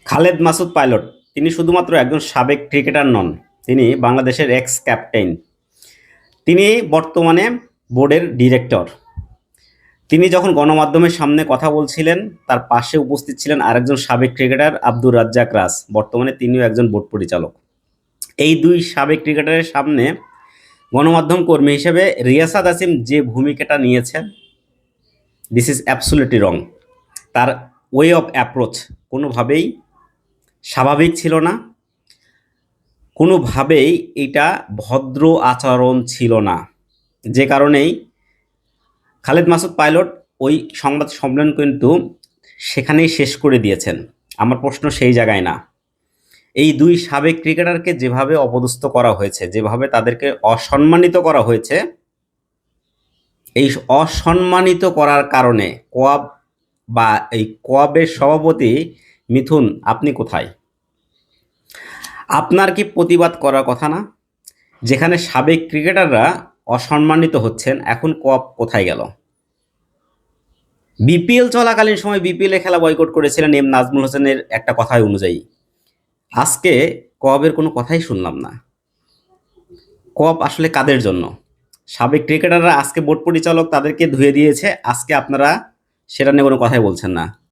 Khaled Masud pilot তিনি শুধুমাত্র একজন সাবেক ক্রিকেটার নন, তিনি বাংলাদেশের এক্স ক্যাপ্টেন। তিনি বর্তমানে বোর্ডের ডিরেক্টর। তিনি যখন গণমাধ্যমের সামনে কথা বলছিলেন, তার পাশে উপস্থিত ছিলেন আরেকজন সাবেক ক্রিকেটার আব্দুর রাজ্জাক রাজ, বর্তমানে তিনিও একজন বোর্ড পরিচালক। এই দুই সাবেক ক্রিকেটারের সামনে গণমাধ্যম কর্মী হিসেবে রিয়াসাত আসিম যে ভূমিকাটা নিয়েছেন, দিস ইজ অ্যাবসুলিটলি রং। তার ওয়ে অফ অ্যাপ্রোচ কোনোভাবেই স্বাভাবিক ছিল না, কোনোভাবেই এটা ভদ্র আচরণ ছিল না। যে কারণেই খালেদ মাসুদ পাইলট ওই সংবাদ সম্মেলন কিন্তু সেখানেই শেষ করে দিয়েছেন। আমার প্রশ্ন সেই জায়গায় না। এই দুই সাবেক ক্রিকেটারকে যেভাবে অপদস্থ করা হয়েছে, যেভাবে তাদেরকে অসম্মানিত করা হয়েছে, এই অসম্মানিত করার কারণে কোয়াব বা এই কোয়াবের সভাপতি মিথুন, আপনি কোথায়? আপনার কি প্রতিবাদ করার কথা না? যেখানে সাবেক ক্রিকেটাররা অসম্মানিত হচ্ছেন, এখন কোয়াব কোথায় গেল? বিপিএল চলাকালীন সময় বিপিএল এ খেলা বয়কট করেছিলেন এম নাজমুল হোসেনের একটা কথায় অনুযায়ী। আজকে কোয়াবের কোনো কথাই শুনলাম না। কোয়াব আসলে কাদের জন্য? সাবেক ক্রিকেটাররা আজকে বোর্ড পরিচালক তাদেরকে ধুয়ে দিয়েছে, আজকে আপনারা সেটা নিয়ে কোনো কথাই বলছেন না।